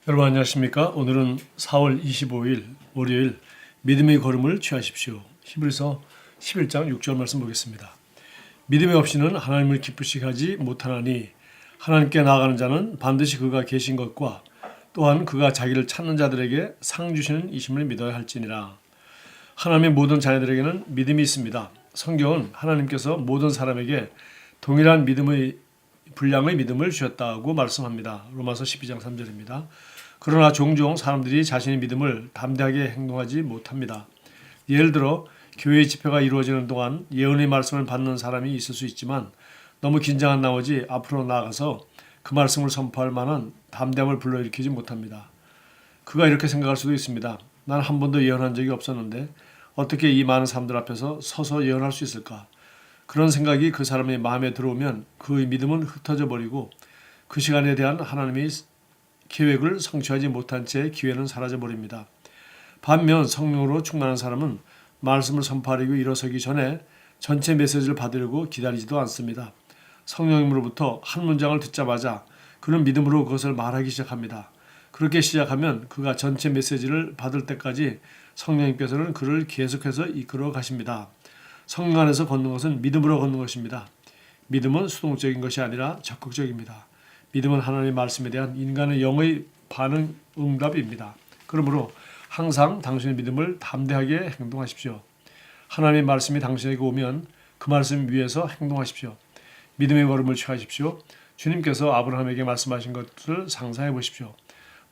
여러분 안녕하십니까? 오늘은 4월 25일 월요일 믿음의 걸음을 취하십시오. 히브리서 11장 6절 말씀 보겠습니다. 믿음이 없이는 하나님을 기쁘시게 하지 못하나니 하나님께 나아가는 자는 반드시 그가 계신 것과 또한 그가 자기를 찾는 자들에게 상 주시는 이심을 믿어야 할지니라. 하나님의 모든 자녀들에게는 믿음이 있습니다. 성경은 하나님께서 모든 사람에게 동일한 분량의 믿음을 주셨다고 말씀합니다. 로마서 12장 3절입니다. 그러나 종종 사람들이 자신의 믿음을 담대하게 행동하지 못합니다. 예를 들어 교회 집회가 이루어지는 동안 예언의 말씀을 받는 사람이 있을 수 있지만 너무 긴장한 나머지 앞으로 나아가서 그 말씀을 선포할 만한 담대함을 불러일으키지 못합니다. 그가 이렇게 생각할 수도 있습니다. 난 한 번도 예언한 적이 없었는데 어떻게 이 많은 사람들 앞에서 서서 예언할 수 있을까? 그런 생각이 그 사람의 마음에 들어오면 그의 믿음은 흩어져 버리고 그 시간에 대한 하나님의 계획을 성취하지 못한 채 기회는 사라져 버립니다. 반면 성령으로 충만한 사람은 말씀을 선포하려고 일어서기 전에 전체 메시지를 받으려고 기다리지도 않습니다. 성령님으로부터 한 문장을 듣자마자 그는 믿음으로 그것을 말하기 시작합니다. 그렇게 시작하면 그가 전체 메시지를 받을 때까지 성령님께서는 그를 계속해서 이끌어 가십니다. 성령 안에서 걷는 것은 믿음으로 걷는 것입니다. 믿음은 수동적인 것이 아니라 적극적입니다. 믿음은 하나님의 말씀에 대한 인간의 영의 반응, 응답입니다. 그러므로 항상 당신의 믿음을 담대하게 행동하십시오. 하나님의 말씀이 당신에게 오면 그 말씀 위에서 행동하십시오. 믿음의 걸음을 취하십시오. 주님께서 아브라함에게 말씀하신 것을 상상해 보십시오.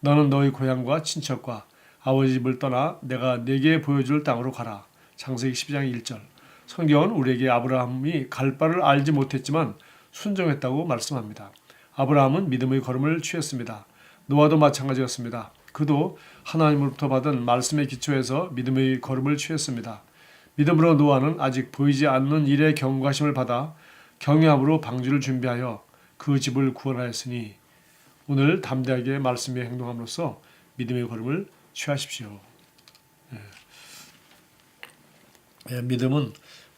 너는 너희 고향과 친척과 아버지 집을 떠나 내가 네게 보여줄 땅으로 가라. 창세기 12장 1절. 성경은 우리에게 아브라함이 갈 바를 알지 못했지만 순종했다고 말씀합니다. 아브라함은 믿음의 걸음을 취했습니다. 노아도 마찬가지였습니다. 그도 하나님으로부터 받은 말씀의 기초에서 믿음의 걸음을 취했습니다. 믿음으로 노아는 아직 보이지 않는 일의 경과심을 받아 경외함으로 방주를 준비하여 그 집을 구원하였으니 오늘 담대하게 말씀에 행동함으로써 믿음의 걸음을 취하십시오. 믿음은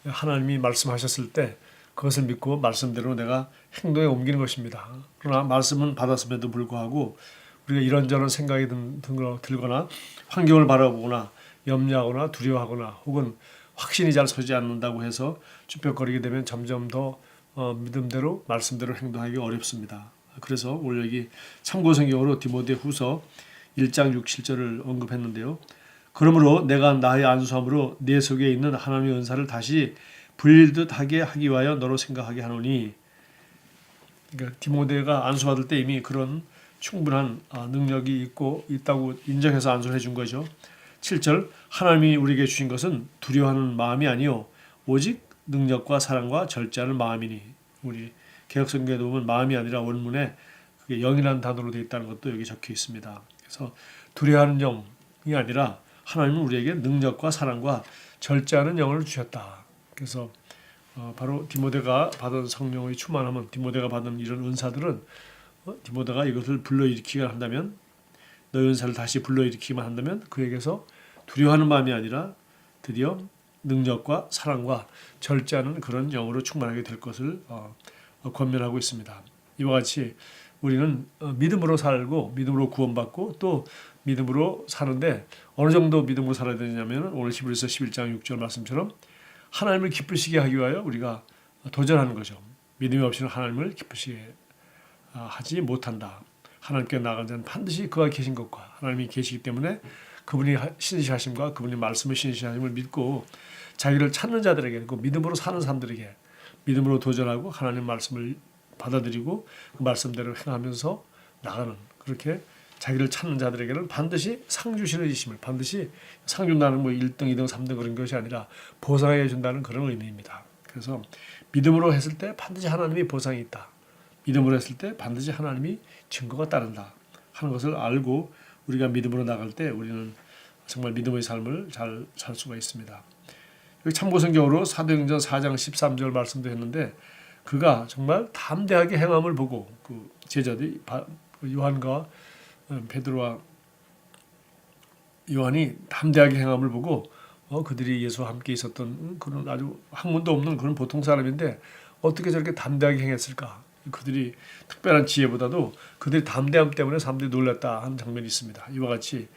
하나님이 말씀하셨을 때 그것을 믿고 말씀대로 내가 행동에 옮기는 것입니다. 그러나 말씀은 받았음에도 불구하고 우리가 이런저런 생각이 들거나 환경을 바라보거나 염려하거나 두려워하거나 혹은 확신이 잘 서지 않는다고 해서 쭈뼛거리게 되면 점점 더 믿음대로 말씀대로 행동하기 어렵습니다. 그래서 오늘 여기 참고성경으로 디모데후서 1장 6, 7절을 언급했는데요. 그러므로 내가 나의 안수함으로 내 속에 있는 하나님의 은사를 다시 불릴듯 하게 하기 위하여 너로 생각하게 하노니, 그러니까 디모데가 안수받을 때 이미 그런 충분한 능력이 있다고 인정해서 안수를 해준 거죠. 7절 하나님이 우리에게 주신 것은 두려워하는 마음이 아니요 오직 능력과 사랑과 절제하는 마음이니. 우리 개혁성경에 보면 마음이 아니라 원문에 그게 영이라는 단어로 되어 있다는 것도 여기 적혀 있습니다. 그래서 두려워하는 영이 아니라 하나님은 우리에게 능력과 사랑과 절제하는 영을 주셨다. 그래서 바로 디모데가 받은 성령의 충만함은, 디모데가 받은 이런 은사들은 디모데가 이것을 불러일으키기만 한다면, 너의 은사를 다시 불러일으키기만 한다면 그에게서 두려워하는 마음이 아니라 드디어 능력과 사랑과 절제하는 그런 영으로 충만하게 될 것을 권면하고 있습니다. 이와 같이 우리는 믿음으로 살고 믿음으로 구원받고 또 믿음으로 사는데 어느 정도 믿음으로 살아야 되냐면 오늘 히브리서 11장 6절 말씀처럼 하나님을 기쁘시게 하기 위하여 우리가 도전하는 거죠. 믿음이 없이는 하나님을 기쁘시게 하지 못한다. 하나님께 나아간 자는 반드시 그가 계신 것과 하나님이 계시기 때문에 그분이 신실하심과 그분이 말씀의 신실하심을 믿고 자기를 찾는 자들에게, 그 믿음으로 사는 사람들에게 믿음으로 도전하고 하나님 말씀을 받아들이고 그 말씀대로 행하면서 나가는, 그렇게 자기를 찾는 자들에게는 반드시 상 주시는 이심을, 반드시 상 준다는 뭐 1등, 2등, 3등 그런 것이 아니라 보상해 준다는 그런 의미입니다. 그래서 믿음으로 했을 때 반드시 하나님이 보상이 있다. 믿음으로 했을 때 반드시 하나님이 증거가 따른다 하는 것을 알고 우리가 믿음으로 나갈 때 우리는 정말 믿음의 삶을 잘 살 수가 있습니다. 여기 참고성경으로 사도행전 4장 13절 말씀도 했는데 그가 정말 담대하게 행함을 보고 그 제자들이 요한과 베드로와 요한이 담대하게 행함을 보고 그들이 예수와 함께 있었던 그런 아주 학문도 없는 그런 보통 사람인데 어떻게 저렇게 담대하게 행했을까? 그들이 특별한 지혜보다도 그들의 담대함 때문에 사람들이 놀랐다 하는 장면이 있습니다. 이와 같이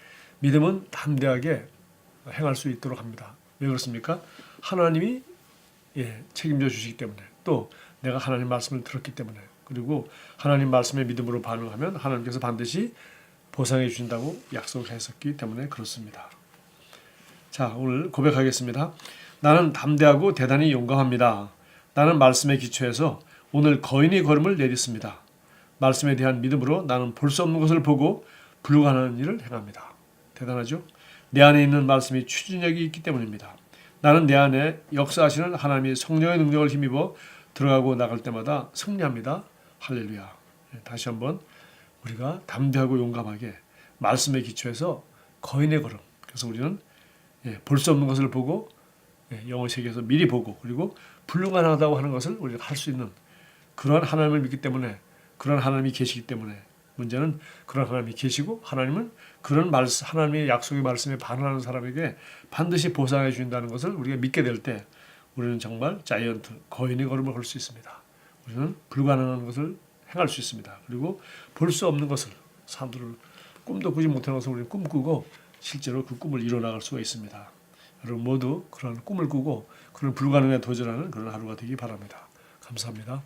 믿음은 담대하게 행할 수 있도록 합니다. 왜 그렇습니까? 하나님이 책임져 주시기 때문에, 또 내가 하나님 말씀을 들었기 때문에, 그리고 하나님 말씀에 믿음으로 반응하면 하나님께서 반드시 보상해 주신다고 약속했었기 때문에 그렇습니다. 자, 오늘 고백하겠습니다. 나는 담대하고 대단히 용감합니다. 나는 말씀에 기초해서 오늘 거인의 걸음을 내딛습니다. 말씀에 대한 믿음으로 나는 볼 수 없는 것을 보고 불가능한 일을 행합니다. 대단하죠? 내 안에 있는 말씀이 추진력이 있기 때문입니다. 나는 내 안에 역사하시는 하나님의 성령의 능력을 힘입어 들어가고 나갈 때마다 승리합니다. 할렐루야. 다시 한번 우리가 담대하고 용감하게 말씀에 기초해서 거인의 걸음. 그래서 우리는 볼 수 없는 것을 보고 영어 세계에서 미리 보고, 그리고 불가능하다고 하는 것을 우리가 할 수 있는 그러한 하나님을 믿기 때문에, 그러한 하나님이 계시기 때문에, 문제는 그런 하나님이 계시고 하나님은 그런 하나님의 약속의 말씀에 반응하는 사람에게 반드시 보상해 주신다는 것을 우리가 믿게 될 때 우리는 정말 자이언트, 거인의 걸음을 걸 수 있습니다. 우리는 불가능한 것을 행할 수 있습니다. 그리고 볼 수 없는 것을, 사람들을 꿈도 꾸지 못하는 것을 우리는 꿈꾸고 실제로 그 꿈을 이뤄나갈 수가 있습니다. 여러분 모두 그런 꿈을 꾸고 그런 불가능에 도전하는 그런 하루가 되기 바랍니다. 감사합니다.